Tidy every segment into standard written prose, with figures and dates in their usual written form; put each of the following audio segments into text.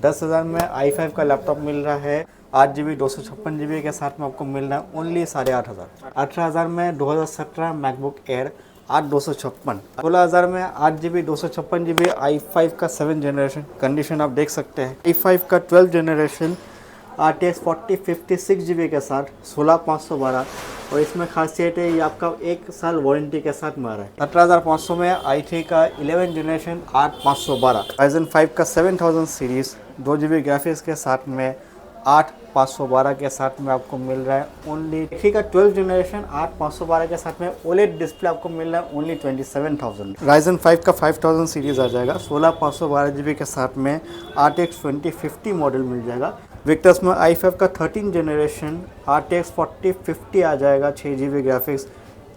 10,000 में i5 का laptop मिल रहा है। 8 GB 256 GB के साथ में आपको मिल रहा है ओनली 8,500। 18,000 में 2017 मैकबुक एयर 8/256। 16,000 में 8 GB 256 GB i5 का 7 जनरेशन कंडीशन आप देख सकते हैं। i5 का 12 जनरेशन RTX 4056 GB के साथ 16,512 और इसमें खासियत है ये आपका 1 साल वारंटी के साथ मिल रहा है। 17,500 में i3 का 11 जनरेशन 8,512। Ryzen 5 का 7000 सीरीज़ 2 GB ग्राफिक्स के साथ में 8,512 के साथ में आपको मिल रहा है ओनली। i3 का 12 जनरेशन 8,512 के साथ में OLED डिस्प्ले आपको मिल रहा है ओनली 27,000। Ryzen 5 का 5000 सीरीज़ आ जाएगा 16,512 GB के साथ में। RTX 2050 मॉडल मिल जाएगा। विक्टर्स में i5 का 13 जनरेशन RTX 4050 आ जाएगा 6 GB ग्राफिक्स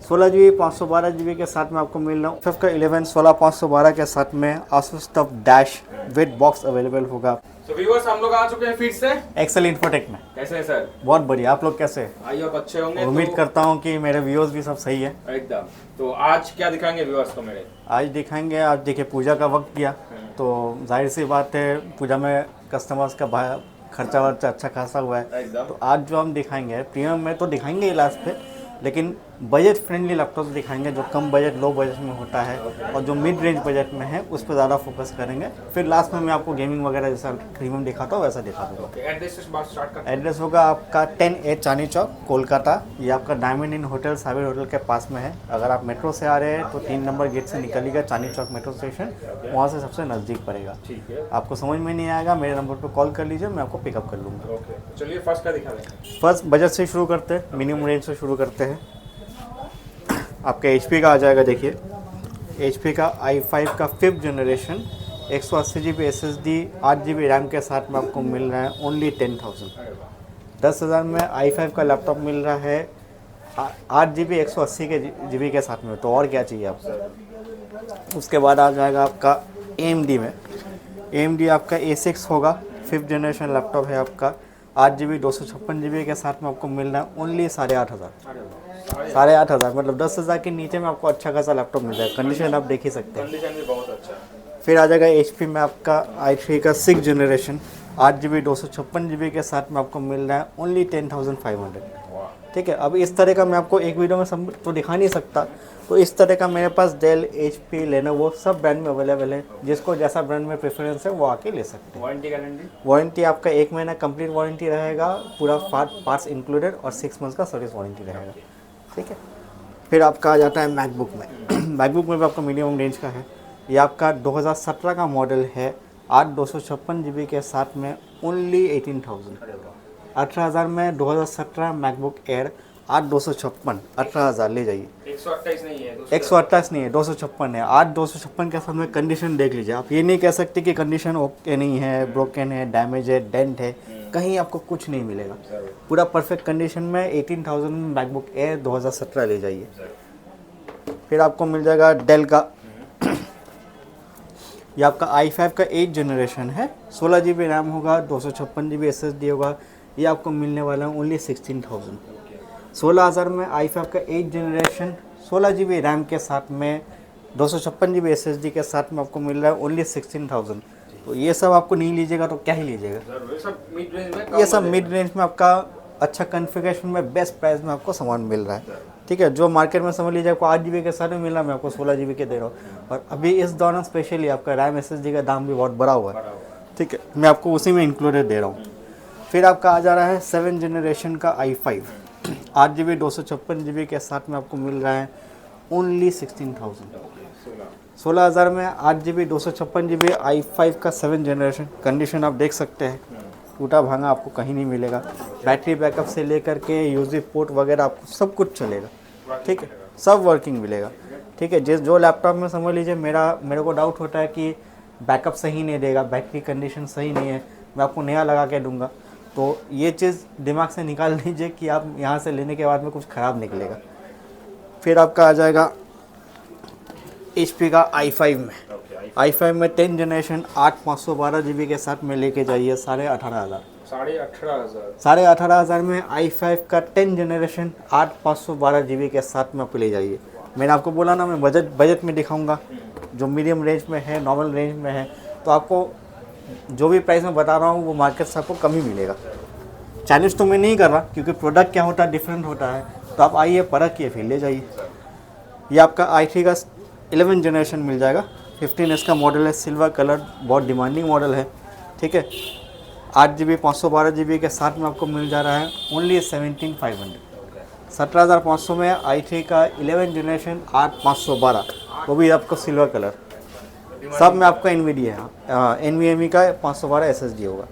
16 GB 512 GB के साथ में आपको मिल रहा है। i5 का 11 16,512 के साथ में Asus TUF Dash with box available होगा। तो व्यूअर्स हम लोग आ चुके हैं फिर से एक्सेल इन्फोटेक में। कैसे हैं सर? बहुत बढ़िया, आप लोग कैसे हैं? आई होप अच्छे होंगे। उम्मीद करता हूँ कि मेरे व्यूअर्स भी सब सही है एकदम। तो आज क्या दिखाएंगे व्यूअर्स को मेरे? आज दिखाएंगे, आज देखिए पूजा का वक्त गया तो जाहिर सी बात है पूजा में कस्टमर्स का खर्चा वर्चा अच्छा खासा हुआ है। एकदम। तो आज जो हम दिखाएंगे प्रीमियम में तो दिखाएंगे ही लास्ट पे, लेकिन बजट फ्रेंडली लैपटॉप दिखाएंगे जो कम बजट लो बजट में होता है और जो मिड रेंज बजट में है उस पर ज़्यादा फोकस करेंगे। फिर लास्ट में मैं आपको गेमिंग वगैरह जैसा प्रीमियम दिखाता हूँ वैसा दिखा दूँगा। एड्रेस से बात स्टार्ट करते एड्रेस होगा आपका 10A चांदनी चौक कोलकाता। ये आपका डायमंड इन होटल साबिर होटल के पास में है। अगर आप मेट्रो से आ रहे हैं तो 3 नंबर गेट से निकलिएगा चांदनी चौक मेट्रो स्टेशन, वहाँ से सबसे नज़दीक पड़ेगा। ठीक है। आपको समझ में नहीं आएगा मेरे नंबर पर कॉल कर लीजिए, मैं आपको पिकअप कर लूँगा। ओके, तो चलिए फर्स्ट का दिखा देंगे। फर्स्ट बजट से शुरू करते हैं, मिनिमम रेंज से शुरू करते हैं। आपका HP का आ जाएगा, देखिए HP का i5 का 5th generation 180 GB SSD 8 GB RAM के साथ में आपको मिल रहा है ओनली 10,000। 10,000 में i5 का लैपटॉप मिल रहा है 8 GB 180 के GB के साथ में, तो और क्या चाहिए आपको। उसके बाद आ जाएगा आपका AMD में। AMD आपका A6 होगा, 5th जनरेशन लैपटॉप है आपका 8 GB 256 GB के साथ में आपको मिल रहा है ओनली 8,500। मतलब 10,000 के नीचे में आपको अच्छा खासा लैपटॉप मिल जाएगा। कंडीशन आप देख ही सकते हैं। कंडीशन भी बहुत अच्छा है। फिर आ जाएगा HP में आपका i3 का 6 जनरेशन 8 GB 256 GB के साथ में आपको मिल रहा है ओनली 10,500। ठीक है। अब इस तरह का मैं आपको एक वीडियो में सब तो दिखा नहीं सकता, तो इस तरह का मेरे पास डेल HP लेनोवो सब ब्रांड में अवेलेबल है। जिसको जैसा ब्रांड में प्रेफरेंस है वो आके ले सकते हैं। Warranty guarantee? वारंटी आपका 1 महीना कंप्लीट वारंटी रहेगा, पूरा पार्ट्स इंक्लूडेड, और 6 मंथ्स का सर्विस वारंटी रहेगा। ठीक है। फिर आपका आ जाता है मैकबुक में। मैकबुक में भी आपका मिनिमम रेंज का है। ये आपका 2017 का मॉडल है 8/256 GB के साथ में ओनली 18,000। 18,000 में 2017 मैकबुक एयर 8/256 18,000 ले जाइए। 128 नहीं है, 128 नहीं है, 256 है। 8/256 के साथ में कंडीशन देख लीजिए। आप ये नहीं कह सकते कि कंडीशन ओके नहीं है, ब्रोकन है, डैमेज है, डेंट है, कहीं आपको कुछ नहीं मिलेगा। पूरा परफेक्ट कंडीशन में 18,000 में मैकबुक एयर 2017 ले जाइए। फिर आपको मिल जाएगा डेल का, ये आपका i5 का 8 जनरेशन है, 16 GB रैम होगा, 256 GB SSD होगा। ये आपको मिलने वाला है ओनली 16,000। 16,000 में i5 का 8 जनरेशन 16 GB रैम के साथ में 256 GB SSD के साथ में आपको मिल रहा है ओनली 16,000। तो ये सब आपको नहीं लीजिएगा तो क्या ही लीजिएगा। ये सब मिड रेंज में आपका अच्छा कॉन्फ़िगरेशन में बेस्ट प्राइस में आपको सामान मिल रहा है। ठीक है। जो मार्केट में समझ लीजिए आपको 8 GB के साथ में मिल रहा है, मैं आपको 16 GB के दे रहा हूँ। और अभी इस दौरान स्पेशली आपका रैम SSD का दाम भी बहुत बढ़ा हुआ है। ठीक है, मैं आपको उसी में इंक्लूडेड दे रहा हूँ। फिर आपका आ जा रहा है 7 जनरेशन का i5 8 GB 256 GB के साथ में आपको मिल रहा है ओनली 16,000। 16,000 में 8 GB 256 GB i5 का 7 जनरेशन कंडीशन आप देख सकते हैं, टूटा भांगा आपको कहीं नहीं मिलेगा। बैटरी बैकअप से लेकर के यूएसबी पोर्ट वगैरह आपको सब कुछ चलेगा। ठीक है, सब वर्किंग मिलेगा। ठीक है। जो लैपटॉप में समझ लीजिए मेरे को डाउट होता है कि बैकअप सही नहीं देगा, बैटरी कंडीशन सही नहीं है, मैं आपको नया लगा के दूंगा, तो ये चीज़ दिमाग से निकाल लीजिए कि आप यहाँ से लेने के बाद में कुछ ख़राब निकलेगा। फिर आपका आ जाएगा HP का i5 में। i5 में 10 जनरेशन 8/512 GB के साथ में लेके जाइए 18,500। 18,500 में i5 का 10 जनरेशन 8/512 GB के साथ में आपको ले जाइए। मैंने आपको बोला ना मैं बजट में दिखाऊंगा, जो मीडियम रेंज में है, नॉर्मल रेंज में है, तो आपको जो भी प्राइस मैं बता रहा हूँ वो मार्केट से आपको कम ही मिलेगा। चैलेंज तो मैं नहीं कर रहा क्योंकि प्रोडक्ट क्या होता है डिफरेंट होता है, तो आप आइए परखिए फिर ले जाइए। ये आपका i3 का 11 जनरेशन मिल जाएगा, 15S का मॉडल है, सिल्वर कलर, बहुत डिमांडिंग मॉडल है, ठीक है। 8GB 512GB के साथ में आपको मिल जा रहा है ओनली 17,500, 17,500 में i3 का 11 जनरेशन 8512, वो भी आपको सिल्वर कलर। सब में आपका NVIDIA है, NVMe का 512 SSD होगा।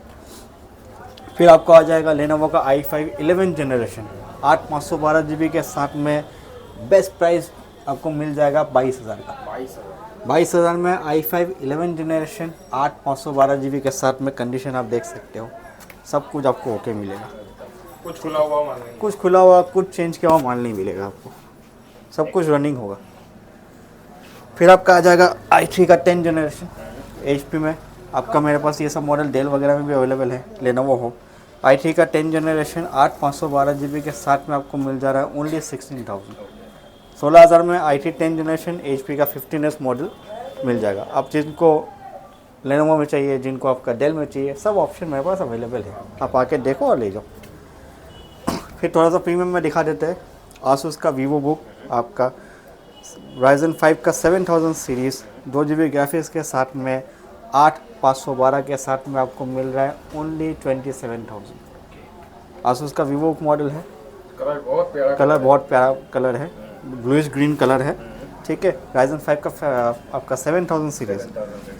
फिर आपको आ जाएगा लेनोवो का i5 11 जनरेशन 8512GB के साथ में, बेस्ट प्राइस आपको मिल जाएगा 22,000 का। 22,000 में i5 11 जनरेशन 8512GB के साथ में, कंडीशन आप देख सकते हो, सब कुछ आपको ओके मिलेगा। कुछ खुला हुआ माल नहीं। कुछ खुला हुआ, कुछ चेंज किया हुआ माल नहीं मिलेगा आपको, सब कुछ रनिंग होगा। फिर आपका आ जाएगा i3 का 10 जनरेशन HP में, आपका मेरे पास ये सब मॉडल डेल वगैरह में भी अवेलेबल है, लेनोवो हो। i3 का 10 जनरेशन 8512GB के साथ में आपको मिल जा रहा है ओनली 16,000, 16,000 में i3 10 जनरेशन HP का 15S मॉडल मिल जाएगा। आप जिनको लेनोवो में चाहिए, जिनको आपका डेल में चाहिए, सब ऑप्शन मेरे पास अवेलेबल है, आप आके देखो और ले जाओ। फिर थोड़ा सा प्रीमियम में दिखा देते हैं, आसूस का वीवो बुक, आपका Ryzen 5 का 7000 सीरीज़ 2GB ग्राफिक्स के साथ में 8512 के साथ में आपको मिल रहा है ओनली 27,000। आसूस का वीवो मॉडल है, कलर बहुत प्यारा, कलर बहुत प्यारा कलर है, ब्लूइश ग्रीन कलर है, ठीक है। Ryzen 5 का आपका 7000 सीरीज़,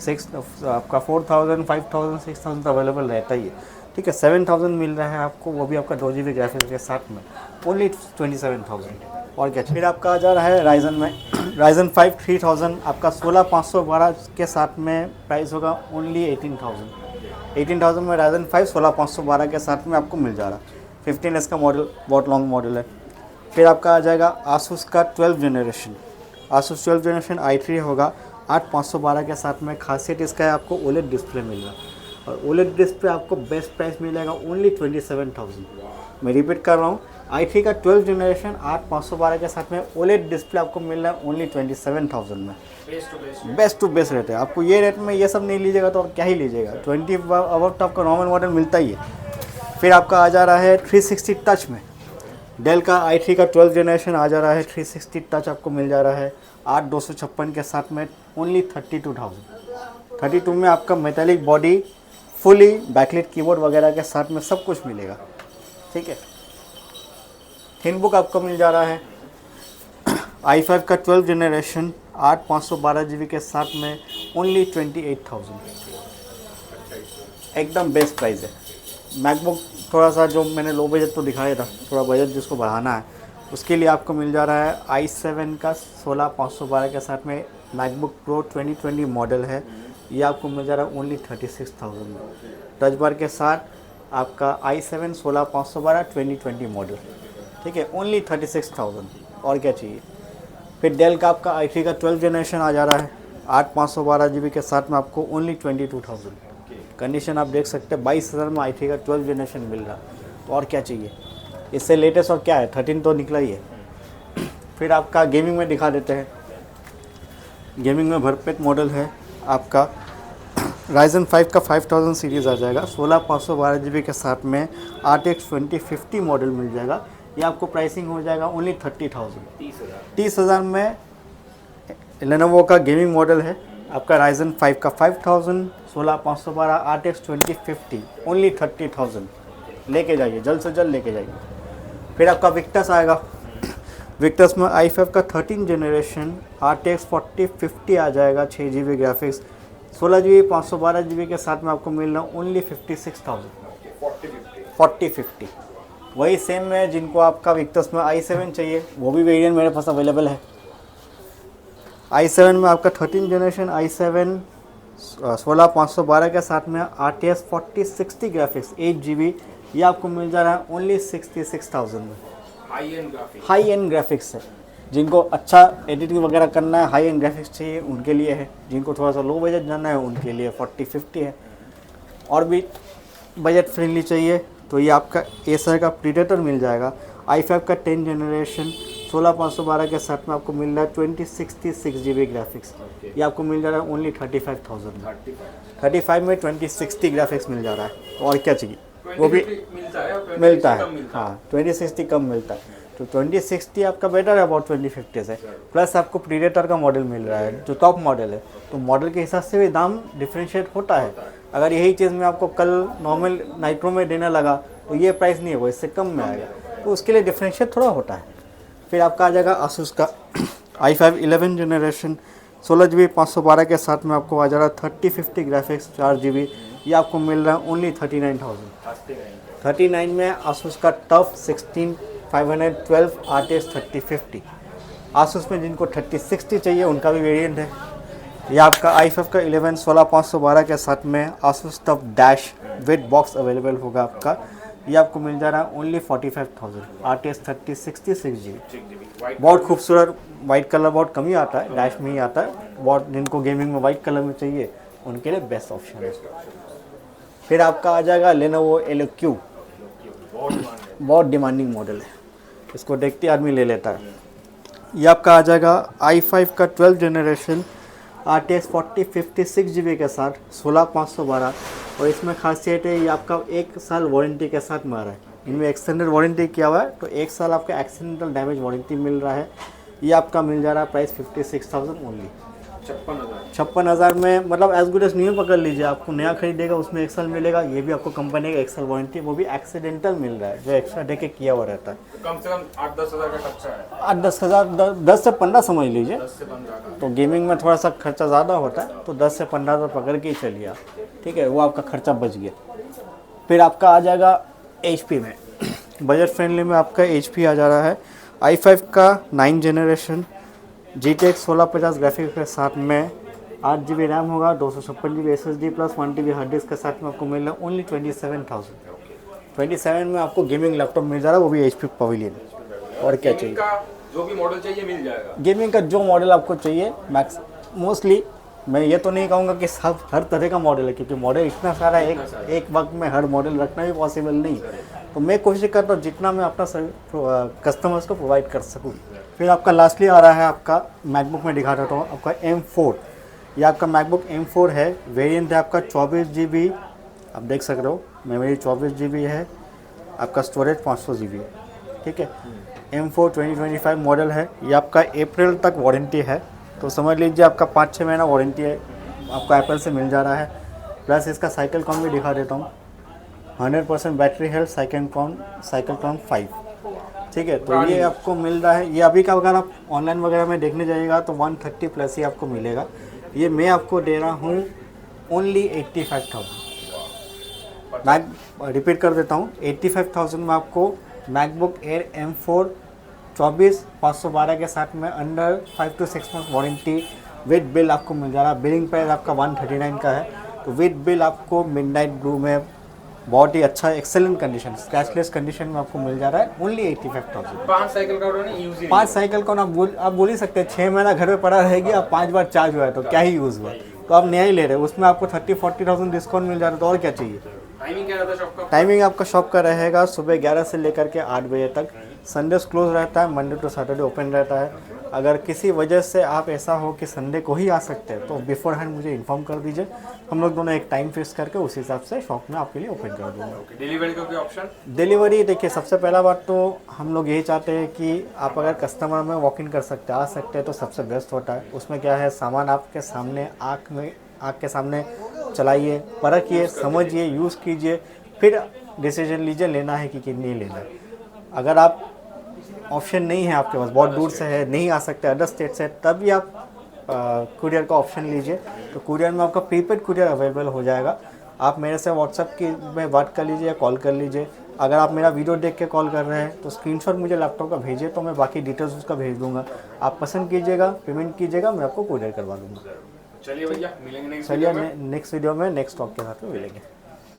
6 आपका 4000 5000 6000 तो अवेलेबल रहता ही है, ठीक है। 7000 मिल रहा है आपको, वो भी आपका 2GB ग्राफिक्स के साथ में ओनली 27,000। और क्या, फिर आपका आ जा रहा है राइजन में Ryzen 5 3000 आपका 16512 के साथ में प्राइस होगा ओनली 18,000। 18,000 में Ryzen 5 16512 के साथ में आपको मिल जा रहा है। 15S का मॉडल, बहुत लॉन्ग मॉडल है। फिर आपका आ जाएगा आसूस का 12 जनरेशन, आसूस 12 जनरेशन i3 होगा 8512 के साथ में। खासियत इसका है आपको OLED डिस्प्ले मिल रहा है, और OLED डिस्प्ले आपको बेस्ट प्राइस मिलेगा ओनली 27,000। मैं रिपीट कर रहा हूँ, i3 का 12 जनरेशन 8512 के साथ में OLED डिस्प्ले आपको मिल रहा है ओनली 27,000 में। बेस्ट टू बेस्ट रेट है, आपको ये रेट में ये सब नहीं लीजिएगा तो और क्या ही लीजिएगा। 20 अबव तो आपका नॉर्मल मॉडल मिलता ही है। फिर आपका आ जा रहा है 360 टच में, डेल का i3 का 12 जनरेशन आ जा रहा है 360 टच आपको मिल जा रहा है 8256 के साथ में ओनली 32,000। 32 में आपका metallic body, fully backlit keyboard वगैरह के साथ में सब कुछ मिलेगा, ठीक है। थिनबुक आपको मिल जा रहा है i5 का 12 जनरेशन 8512GB के साथ में ओनली 28,000, एकदम बेस्ट प्राइस है। मैकबुक थोड़ा सा जो मैंने लो बजट तो दिखाया था, थोड़ा बजट जिसको बढ़ाना है उसके लिए आपको मिल जा रहा है i7 का 16512 के साथ में। मैकबुक प्रो 2020 मॉडल है, ये आपको मिल जा रहा है ओनली 36,000 में। टच बार के साथ आपका i7 16512 2020 मॉडल, ठीक है, ओनली 36,000। और क्या चाहिए। फिर डेल का आपका i3 का 12 जनरेशन आ जा रहा है 8512GB के साथ में आपको ओनली 22,000। कंडीशन आप देख सकते हैं, 22,000 में i3 का 12 जनरेशन मिल रहा है, तो और क्या चाहिए। इससे लेटेस्ट और क्या है, 13 तो निकला ही है। फिर आपका गेमिंग में दिखा देते हैं, गेमिंग में भरपेट मॉडल है आपका Ryzen 5 का 5000 सीरीज़ आ जाएगा 16512GB के साथ में। RTX 2050 मॉडल मिल जाएगा, ये आपको प्राइसिंग हो जाएगा ओनली 30,000। 30,000 में लेनोवो का गेमिंग मॉडल है आपका Ryzen 5 का 5000 16512 RTX 2050 ओनली 30,000। लेके जाइए, जल्द से जल्द लेके जाइए। फिर आपका विक्टस आएगा, विक्टस में i5 का 13 जनरेशन RTX 4050 आ जाएगा, 6GB ग्राफिक्स 16GB 512GB के साथ में आपको मिल रहा है ओनली 56,000। 4050 वही सेम है जिनको आपका विक्टस में i7 चाहिए, वो भी वेरिएंट मेरे पास अवेलेबल है। i7 में आपका 13 जनरेशन i7 16512 के साथ में RTX 4060 ग्राफिक्स 8GB, ये आपको मिल जा रहा है ओनली 66,000 में। हाई एंड ग्राफिक्स है, जिनको अच्छा एडिटिंग वगैरह करना है, हाई एंड ग्राफिक्स चाहिए उनके लिए है। जिनको थोड़ा सा लो बजट जाना है उनके लिए 4050 है। और भी बजट फ्रेंडली चाहिए तो ये आपका एसर का प्रीडेटर मिल जाएगा i5 का 10 जनरेशन 16,512 के साथ में आपको मिल रहा है 2066 GB ग्राफिक्स। ये आपको मिल जा रहा है ओनली 35,000 में। 35 में 2060 ग्राफिक्स मिल जा रहा है, तो और क्या चाहिए, वो भी मिलता है और 2060 मिलता है। कम मिलता है। हाँ 2060 कम मिलता है, तो 2060 आपका बेटर है अबाउट 2050 से। प्लस आपको प्रीडेटर का मॉडल मिल रहा है जो टॉप मॉडल है, तो मॉडल के हिसाब से भी दाम डिफ्रेंशिएट होता है। अगर यही चीज़ मैं आपको कल नॉर्मल नाइट्रो में देने लगा तो ये प्राइस नहीं होगा, इससे कम में आएगा, तो उसके लिए डिफ्रेंशिएट थोड़ा होता है। फिर आपका आ जाएगा आसूस का i5 11 जनरेशन 16 GB 512 के साथ में आपको आ जा रहा है 3050 ग्राफिक्स 4 GB। ये आपको मिल रहा है ओनली 39,000। 39 में आसूस का टफ 16512 RTS 3050। आसूस में जिनको 3060 चाहिए उनका भी वेरिएंट है। ये आपका i5 का 11 16512 के साथ में Asus tough dash with box available होगा आपका। ये आपको मिल जा रहा है ओनली 45,000 RTS 3060 6GB। बहुत खूबसूरत वाइट कलर बहुत कम ही आता है, डैश में ही आता है। बहुत जिनको गेमिंग में वाइट कलर में चाहिए उनके लिए बेस्ट ऑप्शन है। फिर आपका आ जाएगा लेनोवो LQ, बहुत डिमांडिंग मॉडल है, इसको देखते आदमी ले लेता है। ये आपका आ जाएगा i5 का 12 जनरेशन RTS 4056 GB के साथ 16,512, और इसमें खासियत है ये आपका 1 साल वारंटी के साथ में आ रहा है। इनमें एक्सटेंडेड वारंटी किया हुआ है, तो 1 साल आपका एक्सीडेंटल डैमेज वारंटी मिल रहा है। ये आपका मिल जा रहा है प्राइस 56,000 ओनली। 56,000 में मतलब एज गुड एज न्यू पकड़ लीजिए। आपको नया खरीदेगा उसमें 1 साल मिलेगा, ये भी आपको कंपनी का 1 साल वारंटी, वो भी एक्सीडेंटल मिल रहा है जो एक्स्ट्रा डे के किया हुआ रहता है। कम से कम 8-10 हज़ार का खर्चा है। 8-10 हज़ार 10 से 15 समझ लीजिए। 10 से 15 का। तो गेमिंग में थोड़ा सा खर्चा ज़्यादा होता है, तो 10 से 15 हज़ार पकड़ के ही चलिए आप, ठीक है, वो आपका खर्चा बच गया। फिर आपका आ जाएगा HP में, बजट फ्रेंडली में आपका HP आ जा रहा है i5 का 9 जनरेशन GTX 1650 ग्राफिक्स के साथ में 8 GB रैम होगा, 256 GB SSD plus 1 TB hard disk के साथ में आपको मिल रहा है ओनली 27,000। 27 में आपको गेमिंग लैपटॉप मिल जा रहा है, वो भी HP पवेलियन। और क्या चाहिए, का जो भी मॉडल चाहिए मिल जाएगा। गेमिंग का जो मॉडल आपको चाहिए मैक्स मोस्टली, मैं ये तो नहीं कहूँगा कि सब हर तरह का मॉडल है, क्योंकि मॉडल इतना सारा है, एक वक्त में हर मॉडल रखना भी पॉसिबल नहीं। तो मैं कोशिश करता हूँ जितना मैं अपना कस्टमर्स को प्रोवाइड कर सकूँ। फिर आपका लास्टली आ रहा है आपका मैकबुक में दिखा देता हूँ, आपका M4। ये आपका मैकबुक M4 है, वेरिएंट है आपका 24 GB, आप देख सक रहे हो, मेमोरी 24 GB है, आपका स्टोरेज 500 GB, ठीक है। M4 2025 मॉडल है, ये आपका अप्रैल तक वारंटी है, तो समझ लीजिए आपका 5-6 महीना वारंटी है, आपको एप्पल से मिल जा रहा है। प्लस इसका साइकिल काउंट भी दिखा देता हूँ, 100% बैटरी हेल्थ, साइकिल काउंट 5, ठीक है। तो ये आपको मिल रहा है, ये अभी का अगर आप ऑनलाइन वगैरह में देखने जाइएगा तो 130 प्लस ही आपको मिलेगा। ये मैं आपको दे रहा हूँ ओनली 85,000। मैं रिपीट कर देता हूँ, 85,000 में आपको मैकबुक एयर M4 24,512 के साथ में under 5 to 6 month warranty with bill आपको मिल जा रहा है। बिलिंग प्राइस आपका 139 का है, तो विद बिल आपको मिडनाइट ब्लू में बहुत ही अच्छा एक्सेलेंट कंडीशन, स्क्रैचलेस कंडीशन में आपको मिल जा रहा है ओनली 85,000। 5 साइकिल का ऑर्डर नहीं, यूज ही 5 साइकिल का आप बोल ही सकते हैं, 6 महीना घर में पड़ा रहेगी, आप 5 बार चार्ज हुआ है तो क्या ही यूज़ हुआ, तो आप नया ही ले रहे हो, उसमें आपको 30-40,000 डिस्काउंट मिल जा रहा है, तो और क्या चाहिए। टाइमिंग क्या रहता है शॉप का? टाइमिंग आपका शॉप का रहेगा सुबह 11 से लेकर के 8 बजे तक, संडेज क्लोज रहता है, मंडे टू सैटरडे ओपन रहता है। अगर किसी वजह से आप ऐसा हो कि संडे को ही आ सकते हैं तो बिफोर हैंड मुझे इन्फॉर्म कर दीजिए, हम लोग दोनों एक टाइम फिक्स करके उस हिसाब से शॉप में आपके लिए ओपन कर दूँगा। डिलीवरी का कोई ऑप्शन? डिलीवरी देखिए, सबसे पहला बात तो हम लोग यही चाहते हैं कि आप अगर कस्टमर में वॉक इन कर सकते हैं, आ सकते हैं, तो सबसे बेस्ट होता है। उसमें क्या है, सामान आपके सामने आँख के सामने चलाइए, परखिए, समझिए, यूज़ कीजिए, फिर डिसीजन लीजिए लेना है कि नहीं लेना है। अगर आप ऑप्शन नहीं है आपके पास, बहुत दूर से है, नहीं आ सकते, अदर स्टेट से, तभी आप कुरियर का ऑप्शन लीजिए। तो कुरियर में आपका प्रीपेड कुरियर अवेलेबल हो जाएगा। आप मेरे से व्हाट्सएप की में बात कर लीजिए या कॉल कर लीजिए। अगर आप मेरा वीडियो देख के कॉल कर रहे हैं तो स्क्रीनशॉट मुझे लैपटॉप का भेजिए, तो मैं बाकी डिटेल्स उसका भेज दूंगा। आप पसंद कीजिएगा, पेमेंट कीजिएगा, मैं आपको कुरियर करवा दूंगा। चलिए भैया, मिलेंगे नेक्स्ट चलिए नेक्स्ट वीडियो में नेक्स्ट टॉक के साथ में मिलेंगे।